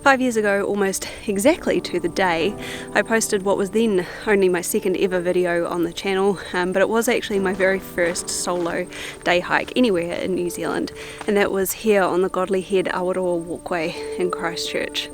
5 years ago, almost exactly to the day, I posted what was then only my second ever video on the channel, but it was actually my very first solo day hike anywhere in New Zealand, and that was here on the Godley Head Awaroa walkway in Christchurch.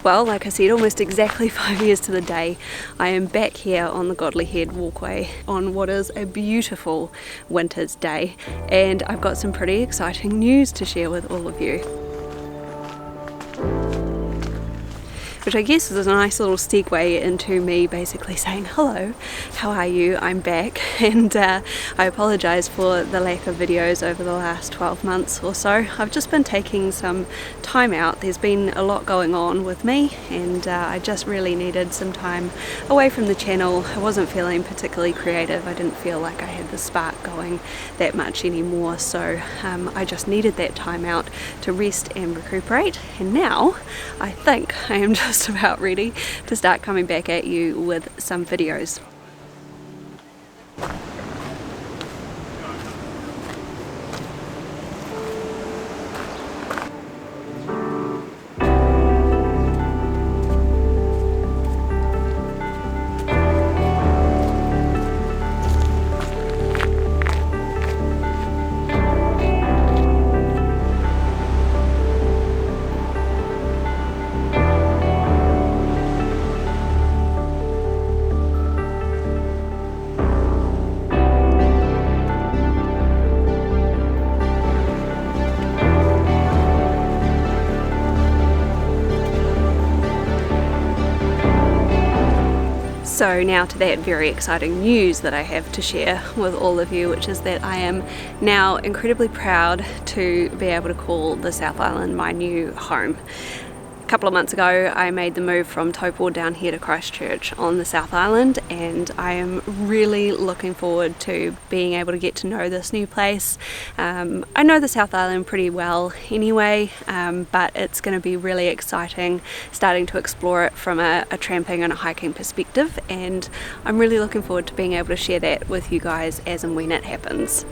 Well, like I said, almost exactly 5 years to the day, I am back here on the Godley Head walkway on what is a beautiful winter's day, and I've got some pretty exciting news to share with all of you. Which I guess is a nice little segue into me basically saying, hello, how are you? I'm back, and I apologise for the lack of videos over the last 12 months or so. I've just been taking some time out. There's been a lot going on with me, and I just really needed some time away from the channel. I wasn't feeling particularly creative. I didn't feel like I had the spark going that much anymore, so I just needed that time out to rest and recuperate, and now I think I am just about ready to start coming back at you with some videos. So now to that very exciting news that I have to share with all of you, which is that I am now incredibly proud to be able to call the South Island my new home. A couple of months ago I made the move from Taupo down here to Christchurch on the South Island, and I am really looking forward to being able to get to know this new place. I know the South Island pretty well anyway, but it's going to be really exciting starting to explore it from a tramping and a hiking perspective, and I'm really looking forward to being able to share that with you guys as and when it happens.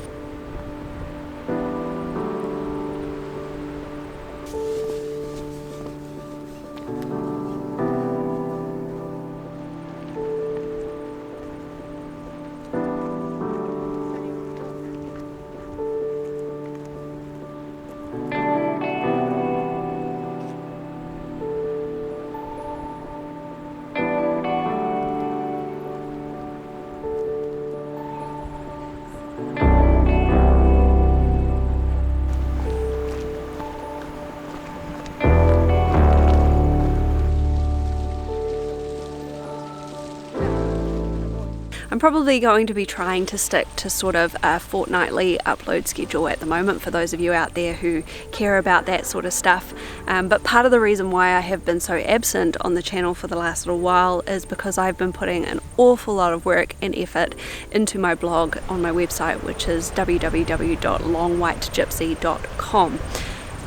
I'm probably going to be trying to stick to sort of a fortnightly upload schedule at the moment for those of you out there who care about that sort of stuff. But part of the reason why I have been so absent on the channel for the last little while is because I've been putting an awful lot of work and effort into my blog on my website, which is www.longwhitegypsy.com.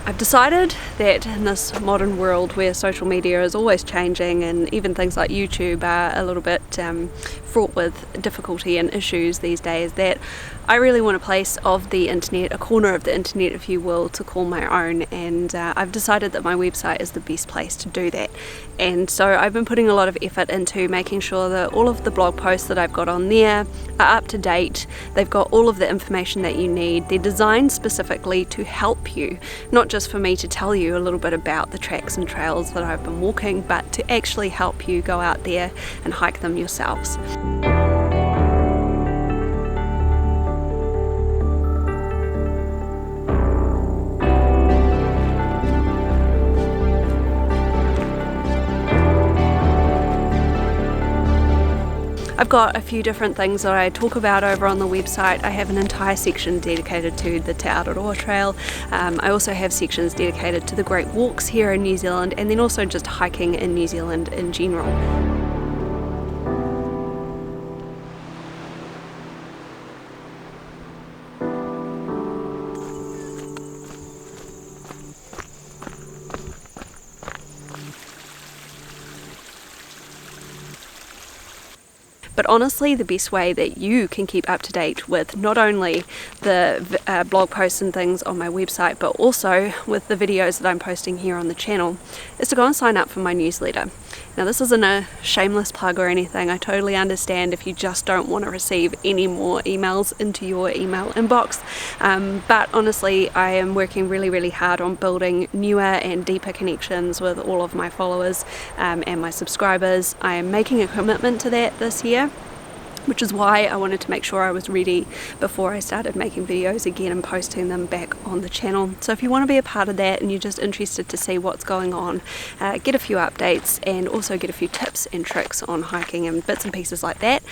I've decided that in this modern world where social media is always changing and even things like YouTube are a little bit fraught with difficulty and issues these days, that I really want a place of the internet, a corner of the internet if you will, to call my own, and I've decided that my website is the best place to do that. And so I've been putting a lot of effort into making sure that all of the blog posts that I've got on there are up to date. They've got all of the information that you need. They're designed specifically to help you, not just for me to tell you a little bit about the tracks and trails that I've been walking, but to actually help you go out there and hike them yourselves. I've got a few different things that I talk about over on the website. I have an entire section dedicated to the Te Aroha Trail. I also have sections dedicated to the great walks here in New Zealand, and then also just hiking in New Zealand in general. But honestly, the best way that you can keep up to date with not only the blog posts and things on my website, but also with the videos that I'm posting here on the channel, is to go and sign up for my newsletter. Now, this isn't a shameless plug or anything. I totally understand if you just don't want to receive any more emails into your email inbox. But honestly, I am working really hard on building newer and deeper connections with all of my followers and my subscribers. I am making a commitment to that this year, which is why I wanted to make sure I was ready before I started making videos again and posting them back on the channel. So if you want to be a part of that and you're just interested to see what's going on, get a few updates and also get a few tips and tricks on hiking and bits and pieces like that,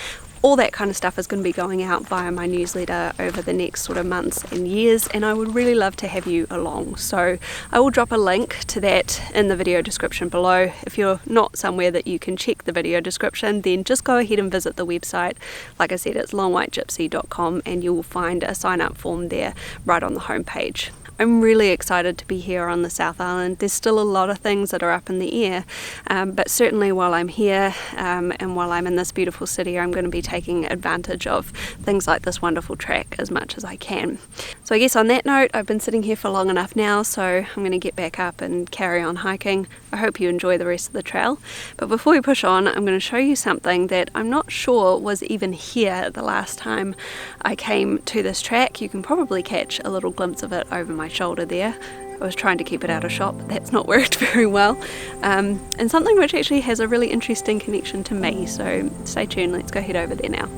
all that kind of stuff is going to be going out via my newsletter over the next sort of months and years, and I would really love to have you along. So I will drop a link to that in the video description below. If you're not somewhere that you can check the video description, then just go ahead and visit the website. Like I said, it's longwhitegypsy.com, and you will find a sign up form there right on the homepage. I'm really excited to be here on the South Island. There's still a lot of things that are up in the air, but certainly while I'm here and while I'm in this beautiful city, I'm going to be taking advantage of things like this wonderful track as much as I can. So I guess on that note, I've been sitting here for long enough now, so I'm going to get back up and carry on hiking. I hope you enjoy the rest of the trail. But before we push on, I'm going to show you something that I'm not sure was even here the last time I came to this track. You can probably catch a little glimpse of it over my shoulder there. I was trying to keep it out of shot, but that's not worked very well. And something which actually has a really interesting connection to me, so stay tuned, let's go head over there now.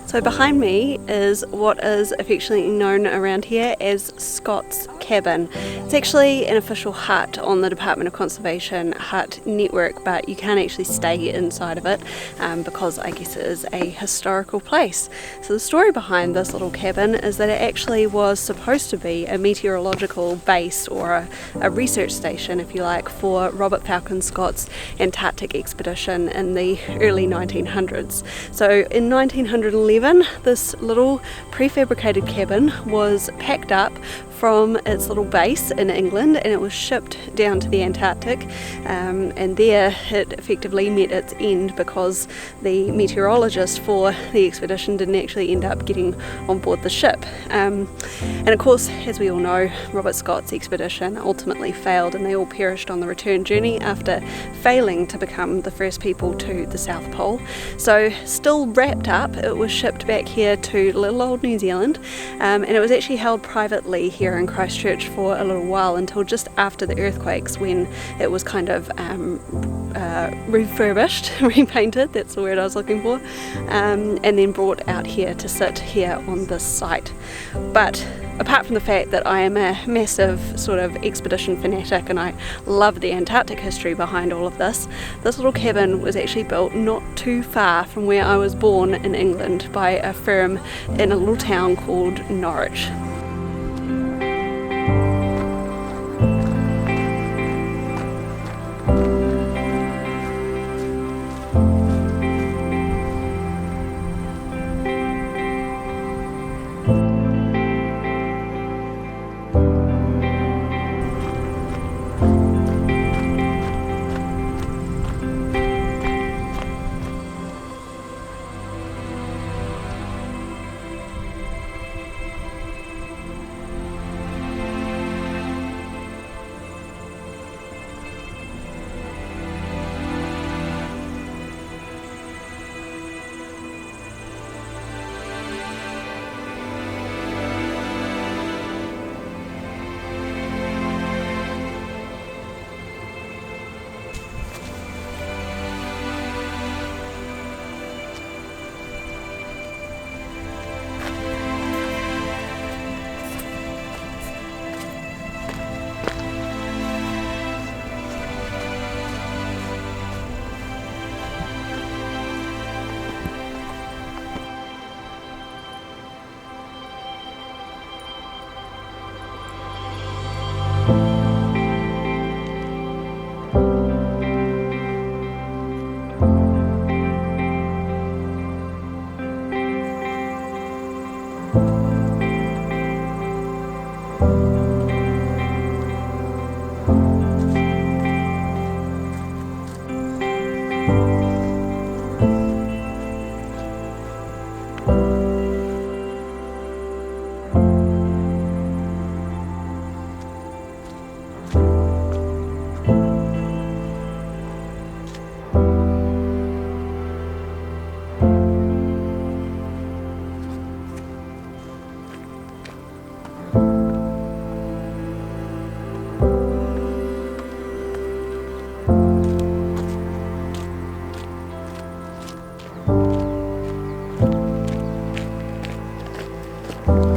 So behind me is what is affectionately known around here as Scott's Cabin. It's actually an official hut on the Department of Conservation hut network, but you can't actually stay inside of it because I guess it is a historical place. So the story behind this little cabin is that it actually was supposed to be a meteorological base or a research station, if you like, for Robert Falcon Scott's Antarctic expedition in the early 1900s. So in 1911, this little prefabricated cabin was packed up from its little base in England, and it was shipped down to the Antarctic, and there it effectively met its end because the meteorologist for the expedition didn't actually end up getting on board the ship. And of course, as we all know, Robert Scott's expedition ultimately failed, and they all perished on the return journey after failing to become the first people to the South Pole. So still wrapped up, it was shipped back here to little old New Zealand, and it was actually held privately here in Christchurch for a little while until just after the earthquakes, when it was kind of refurbished, repainted, that's the word I was looking for, and then brought out here to sit here on this site. But apart from the fact that I am a massive sort of expedition fanatic and I love the Antarctic history behind all of this, this little cabin was actually built not too far from where I was born in England by a firm in a little town called Norwich. you.